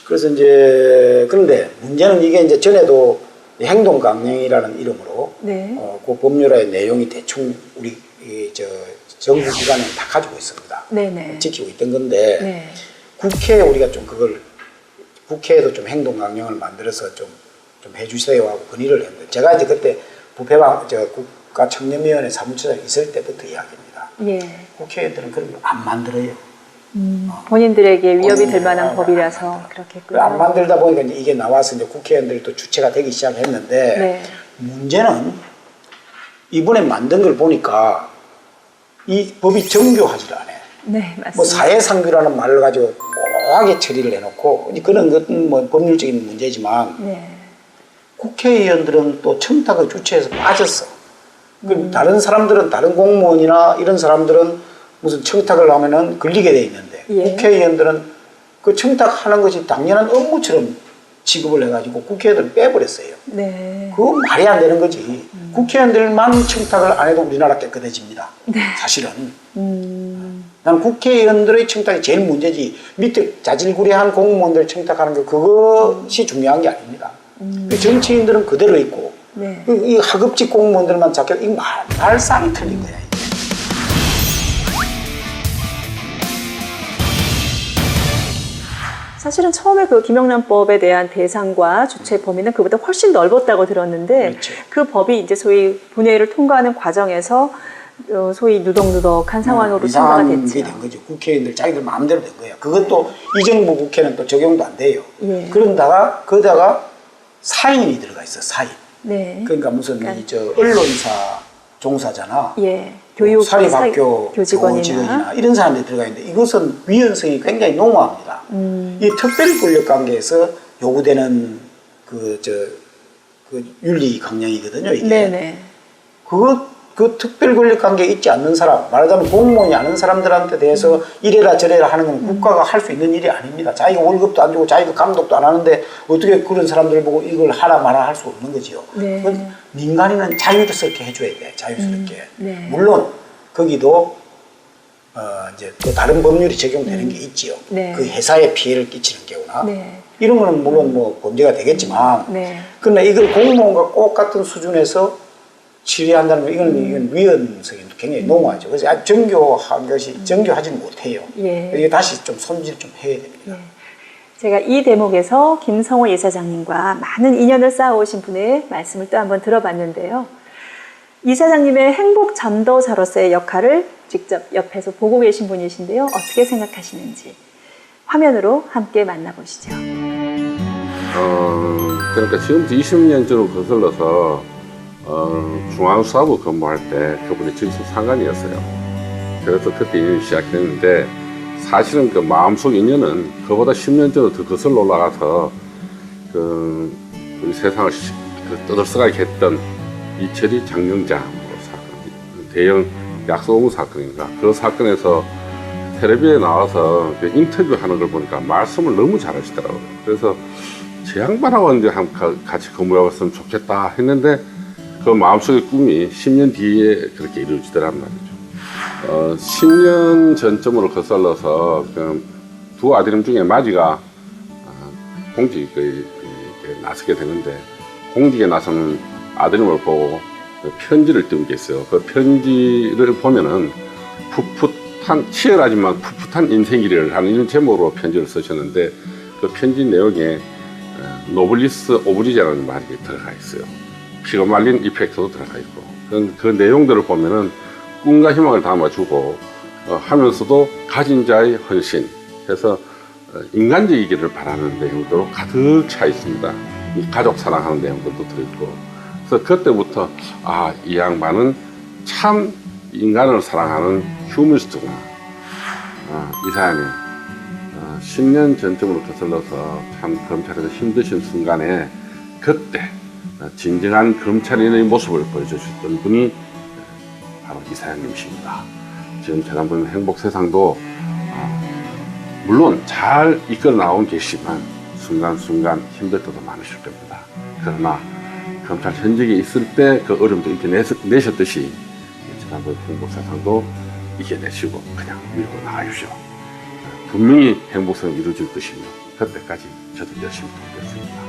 그래서 이제 그런데 문제는 이게 이제 전에도 행동 강령이라는 이름으로 네. 그 법률의 내용이 대충 우리 정부 기관에 다 가지고 있습니다. 네네. 지키고 있던 건데 네. 국회에 우리가 좀 그걸 국회에도 좀 행동 강령을 만들어서 좀 해주세요 하고 건의를 했는데 제가 이제 그때 국가 청년위원회 사무처장에 있을 때부터 이야기입니다. 예. 국회의원들은 그런 거 안 만들어요. 본인들에게 위협이 될 본인이 만한 안 법이라서 만들다. 그렇겠군요. 안 만들다 보니까 이제 이게 나와서 이제 국회의원들도 주체가 되기 시작했는데 네. 문제는 이번에 만든 걸 보니까 이 법이 정교하지 않아요. 네, 맞습니다. 뭐 사회상규라는 말을 가지고 묘하게 처리를 해놓고 그런 것은 뭐 법률적인 문제지만 네. 국회의원들은 또 청탁의 주체에서 빠졌어. 다른 사람들은 다른 공무원이나 이런 사람들은 무슨 청탁을 하면은 걸리게 돼 있는데 예. 국회의원들은 그 청탁하는 것이 당연한 업무처럼 취급을 해가지고 국회의원들을 빼버렸어요. 네. 그건 말이 안 되는 거지. 국회의원들만 청탁을 안 해도 우리나라 깨끗해집니다. 네. 사실은. 난 국회의원들의 청탁이 제일 문제지. 밑에 자질구레한 공무원들 청탁하는 게 그것이 중요한 게 아닙니다. 정치인들은 그대로 있고 네. 이 하급직 공무원들만 자격 이 말상이 틀린 거야. 이게. 사실은 처음에 그 김영란법에 대한 대상과 주체 범위는 그보다 훨씬 넓었다고 들었는데 그렇죠. 그 법이 이제 소위 본회의를 통과하는 과정에서 소위 누덕누덕한 상황으로 통과가 이상한 됐죠. 게 된 거죠. 국회의원들 자기들 마음대로 된 거예요. 그것도 이 정부 국회는 또 적용도 안 돼요. 예. 거기다가 사인이 들어가 있어. 사인. 네. 그러니까 무슨 언론사 종사자나 예. 교육 사립학교 교직원이나 교직원이나 이런 사람들이 들어가 있는데 이것은 위헌성이 굉장히 농후합니다. 이 특별 권력 관계에서 요구되는 그 윤리 강령이거든요. 이게 네네. 그 특별 권력 관계에 있지 않는 사람, 말하자면 공무원이 아는 사람들한테 대해서 이래라 저래라 하는 건 국가가 할 수 있는 일이 아닙니다. 자기가 월급도 안 주고 자기가 감독도 안 하는데 어떻게 그런 사람들 보고 이걸 하라 마라 할 수 없는 거지요. 네. 그건 민간인은 자유스럽게 해줘야 돼. 자유스럽게. 네. 물론 거기도 이제 또 다른 법률이 적용되는 게 있지요. 네. 그 회사에 피해를 끼치는 경우나 네. 이런 거는 물론 뭐 범죄가 되겠지만, 네. 그러나 이걸 공무원과 똑같은 수준에서 처리한다는 거 이건 위헌성이 굉장히 농후하죠. 그래서 아주 정교한 것이 정교하지는 못해요. 예. 이게 다시 좀 손질 좀 해야 됩니다. 예. 제가 이 대목에서 김성호 이사장님과 많은 인연을 쌓아오신 분의 말씀을 또 한번 들어봤는데요. 이사장님의 행복 잠도사로서의 역할을 직접 옆에서 보고 계신 분이신데요. 어떻게 생각하시는지 화면으로 함께 만나보시죠. 그러니까 지금부터 20년 전으로 거슬러서 중앙수사부 근무할 때 그분이 직속 상관이었어요. 그래서 그때 인연이 시작됐는데 사실은 그 마음속 인연은 그보다 10년 전으로 더 거슬러 올라가서 우리 세상을 떠들썩하게 했던 이철이 장영자 사건, 대형 약소공 사건인가 그 사건에서 텔레비에 나와서 인터뷰하는 걸 보니까 말씀을 너무 잘하시더라고요. 그래서 제 양반하고 이제 같이 근무해봤으면 좋겠다 했는데 그 마음속의 꿈이 10년 뒤에 그렇게 이루어지더란 말이죠. 10년 전쯤으로 거슬러서 두 아들님 중에 마지가 공직에 나서게 되는데 공직에 나서는 아드님을 보고 편지를 띄운 게 있어요. 그 편지를 보면은 치열하지만 풋풋한 인생이를 하는 이런 제목으로 편지를 쓰셨는데 그 편지 내용에 노블리스 오브리제라는 말이 들어가 있어요. 피가 말린 이펙트도 들어가 있고 그 내용들을 보면은 꿈과 희망을 담아주고 하면서도 가진 자의 헌신 해서 인간적이기를 바라는 내용들로 가득 차 있습니다. 가족 사랑하는 내용들도 들어있고 그래서 그때부터 이 양반은 참 인간을 사랑하는 휴머니스트구나. 이 사람이 10년 전쯤으로 거슬러서 참 검찰에서 힘드신 순간에 그때 진정한 검찰인의 모습을 보여주셨던 분이 바로 이사장님이십니다. 지금 재단법인 행복세상도 물론 잘 이끌어 나온 계시지만 순간순간 힘들 때도 많으실 겁니다. 그러나 검찰 현직에 있을 때 그 어려움도 이겨내셨듯이 재단법인 행복세상도 이겨내시고 그냥 밀고 나가십시오. 분명히 행복성이 이루어질 것이며 그때까지 저도 열심히 돕겠습니다.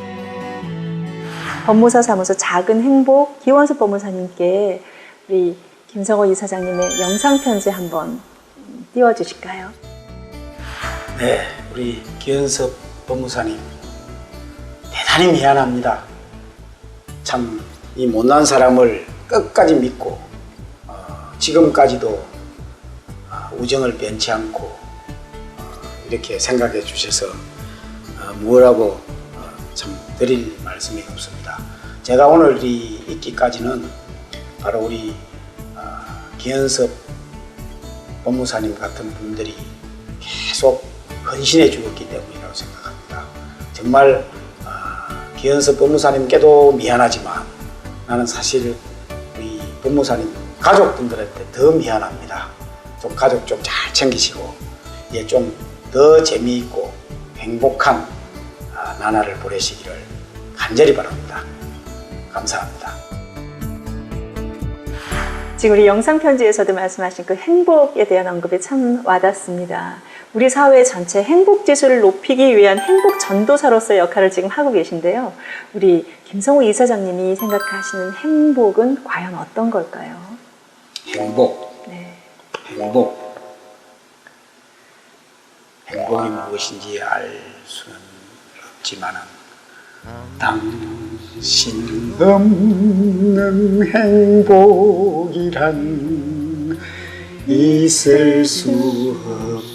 법무사 사무소 작은 행복 기원섭 법무사님께 우리 김성호 이사장님의 영상 편지 한번 띄워주실까요? 네, 우리 기현섭 법무사님 대단히 미안합니다. 참 이 못난 사람을 끝까지 믿고 지금까지도 우정을 변치 않고 이렇게 생각해 주셔서 뭐라고 참 드릴 말씀이 없습니다. 제가 오늘 있기까지는 바로 우리 기현섭 법무사님 같은 분들이 계속 헌신해 주었기 때문이라고 생각합니다. 정말 기현섭 법무사님께도 미안하지만 나는 사실 우리 법무사님 가족분들한테 더 미안합니다. 좀 가족 좀 잘 챙기시고 이제 좀 더 재미있고 행복한 나날을 보내시기를 간절히 바랍니다. 감사합니다. 지금 우리 영상 편지에서도 말씀하신 그 행복에 대한 언급이 참 와닿습니다. 우리 사회 전체 행복 지수를 높이기 위한 행복 전도사로서의 역할을 지금 하고 계신데요. 우리 김성호 이사장님이 생각하시는 행복은 과연 어떤 걸까요? 행복. 네. 행복이 무엇인지 알 수는 없지만은 당신 없는 행복이란 있을 수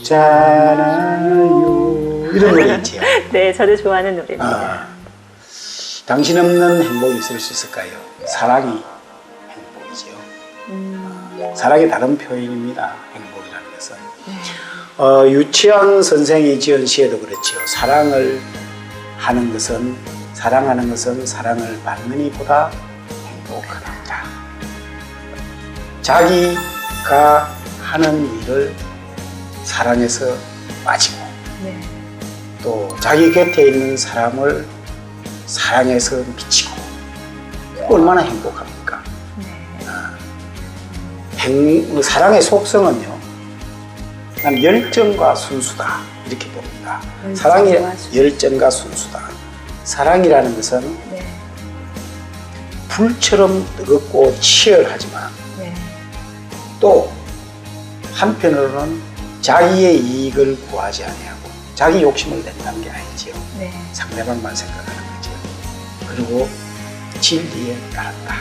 없잖아요. 이런 노래 있지요. 네, 저도 좋아하는 노래입니다. 당신 없는 행복이 있을 수 있을까요? 사랑이 행복이지요. 사랑의 다른 표현입니다. 행복이라는 것은. 유치원 선생이 지은 시에도 그렇지요. 사랑하는 것은 사랑을 받는 이보다 행복하다. 자기가 하는 일을 사랑해서 빠지고 네. 또 자기 곁에 있는 사람을 사랑해서 미치고 얼마나 행복합니까? 사랑의 속성은요, 난 열정과 순수다 이렇게 봅니다. 사랑이 열정과 순수다. 사랑이라는 것은 네. 불처럼 뜨겁고 치열하지만 네. 또 한편으로는 자기의 이익을 구하지 아니하고 자기 욕심을 낸다는 게 아니지요. 네. 상대방만 생각하는 거죠. 그리고 진리에 따랐다.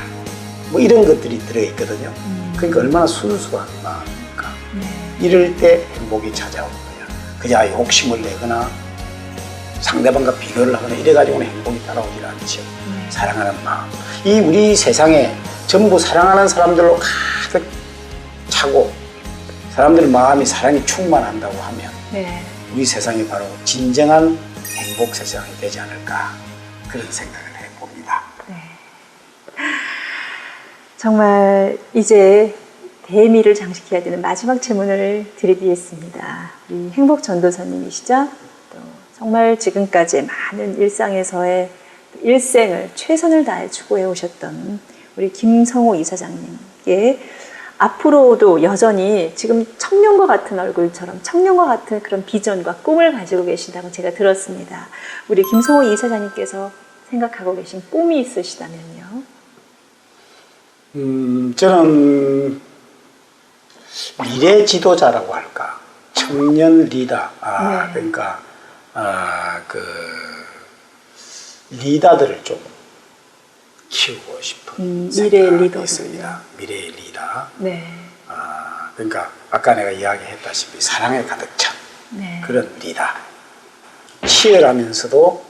뭐 이런 것들이 들어있거든요. 그러니까 얼마나 순수한 마음입니까? 네. 이럴 때 행복이 찾아오는 거야. 그냥 욕심을 내거나 상대방과 비교를 하거나 이래가지고는 행복이 따라오질 않죠. 사랑하는 마음. 이 우리 세상에 전부 사랑하는 사람들로 가득 차고 사람들 마음이 사랑이 충만한다고 하면 네. 우리 세상이 바로 진정한 행복 세상이 되지 않을까 그런 생각을 해봅니다. 네. 정말 이제 대미를 장식해야 되는 마지막 질문을 드리겠습니다. 우리 행복 전도사님이시죠? 또 정말 지금까지 많은 일상에서의 일생을 최선을 다해 추구해 오셨던 우리 김성호 이사장님께 앞으로도 여전히 지금 청년과 같은 얼굴처럼 청년과 같은 그런 비전과 꿈을 가지고 계신다고 제가 들었습니다. 우리 김성호 이사장님께서 생각하고 계신 꿈이 있으시다면요? 저는 미래 지도자라고 할까, 청년 리더, 네. 그러니까 리더들을 좀 키우고 싶은 미래의 생각이 리더들이요. 있습니다. 미래의 리더. 네. 그러니까 아까 내가 이야기했다시피 사랑에 가득 찬 네. 그런 리더. 치열하면서도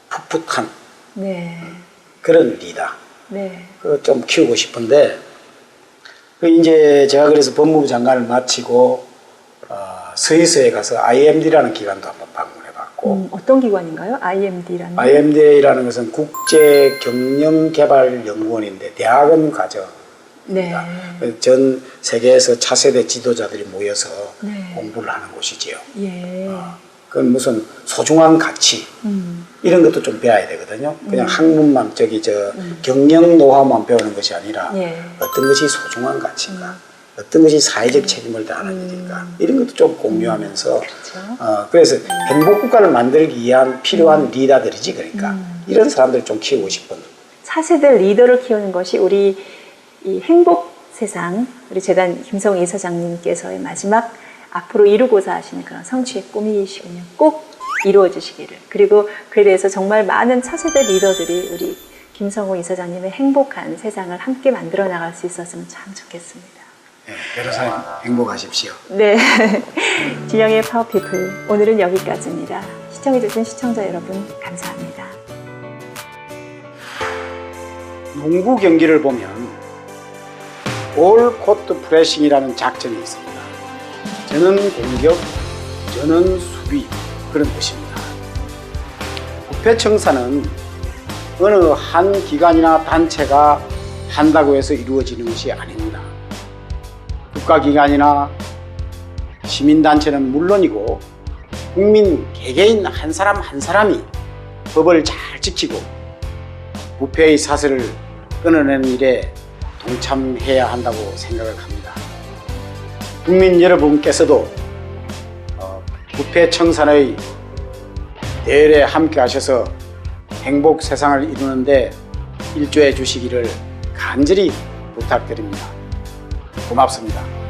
풋풋한 네. 그런 리더. 네. 그거 좀 키우고 싶은데, 이제 제가 그래서 법무부 장관을 마치고 스위스에 가서 IMD라는 기관도 한번 방문해봤고, 어떤 기관인가요? IMD라는? IMD라는 것은 국제경영개발연구원인데 대학원 과정입니다. 네. 전 세계에서 차세대 지도자들이 모여서 네. 공부를 하는 곳이지요. 예. 그건 무슨 소중한 가치 이런 것도 좀 배워야 되거든요. 그냥 학문만 경영 노하우만 배우는 것이 아니라 예. 어떤 것이 소중한 가치인가, 어떤 것이 사회적 책임을 다하는 일인가 이런 것도 좀 공유하면서 그렇죠. 그래서 행복 국가를 만들기 위한 필요한 리더들이지. 그러니까 이런 사람들을 좀 키우고 싶은. 차세대 리더를 키우는 것이 우리 이 행복 세상 우리 재단 김성호 이사장님께서의 마지막 앞으로 이루고자 하시는 그런 성취의 꿈이시군요. 꼭 이루어지시기를. 그리고 그에 대해서 정말 많은 차세대 리더들이 우리 김성호 이사장님의 행복한 세상을 함께 만들어 나갈 수 있었으면 참 좋겠습니다. 네, 변호사님 행복하십시오. 네. 진영의 파워피플 오늘은 여기까지입니다. 시청해주신 시청자 여러분 감사합니다. 농구 경기를 보면 올 코트 프레싱이라는 작전이 있습니다. 저는 공격, 저는 수비 그런 뜻입니다. 부패 청산은 어느 한 기관이나 단체가 한다고 해서 이루어지는 것이 아닙니다. 국가기관이나 시민단체는 물론이고 국민 개개인 한 사람 한 사람이 법을 잘 지키고 부패의 사슬을 끊어내는 일에 동참해야 한다고 생각을 합니다. 국민 여러분께서도 부패 청산의 대열에 함께 하셔서 행복 세상을 이루는데 일조해 주시기를 간절히 부탁드립니다. 고맙습니다.